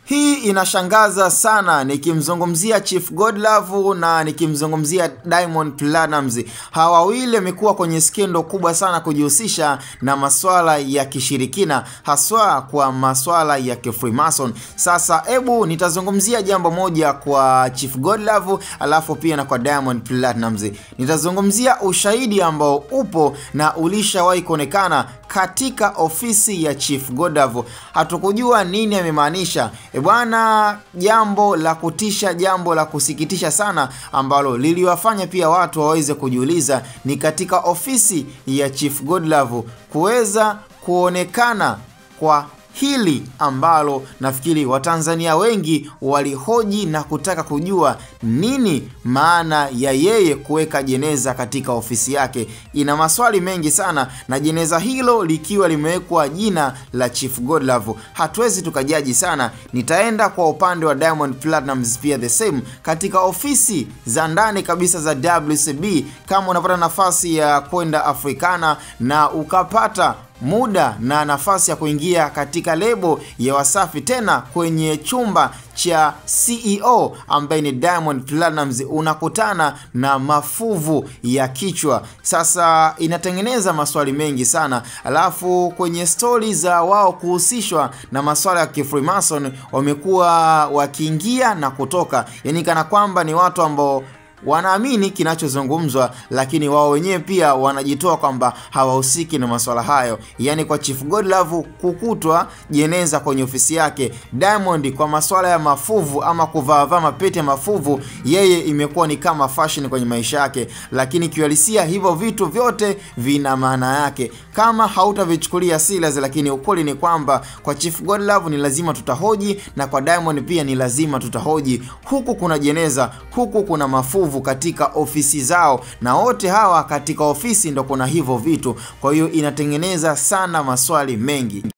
Hii inashangaza sana nikimzungumzia Chief Godlove na nikimzungumzia Diamond Platnumz. Hawa wawili wamekuwa kwenye skendo kubwa sana kujihusisha na masuala ya kishirikina, haswa kwa masuala ya Freemason. Sasa hebu nitazungumzia jambo moja kwa Chief Godlove alafu pia na kwa Diamond Platnumz. Nitazungumzia ushahidi ambao upo na ulishawahi kuonekana katika ofisi ya Chief Godlove. Hatukujua nini amemaanisha. Bwana, jambo la kutisha, jambo la kusikitisha sana ambalo liliwafanya pia watu waweze kujiuliza ni katika ofisi ya Chief Godlove kuweza kuonekana kwa hili ambalo nafikiri Watanzania wengi walihoji na kutaka kujua nini maana ya yeye kuweka jeneza katika ofisi yake. Ina maswali mengi sana, na jeneza hilo likiwa limewekwa jina la Chief Godlove, hatuwezi tukajaji sana. Nitaenda kwa upande wa Diamond Platnumz pia the same, katika ofisi za ndani kabisa za WCB. Kama unapata nafasi ya kwenda Africana na ukapata muda na nafasi ya kuingia katika lebo ya Wasafi, tena kwenye chumba cha CEO ambaye ni Diamond Platnumz, unakutana na mafuvu ya kichwa. Sasa inatengeneza maswali mengi sana. Alafu kwenye stori za wao kuhusishwa na masuala ya Freemason, wamekuwa wakiingia na kutoka, yani kana kwamba ni watu ambao wanaamini kinachozungumzwa, lakini wao wenyewe pia wanajitoa kwamba hawahusiki na masuala hayo. Yani kwa Chief Godlove kukutwa jeneza kwenye ofisi yake, Diamond kwa masuala ya mafuvu ama kuvaa mapete ya mafuvu, yeye imekuwa ni kama fashion kwenye maisha yake, lakini kiuhalisia hivyo vitu vyote vina maana yake kama hautavichukulia serious. Lakini ukweli ni kwamba kwa Chief Godlove ni lazima tutahoji, na kwa Diamond pia ni lazima tutahoji. Huku kuna jeneza, huku kuna mafuvu katika ofisi zao, na wote hawa katika ofisi ndo kuna hivyo vitu. Kwa hiyo inatengeneza sana maswali mengi.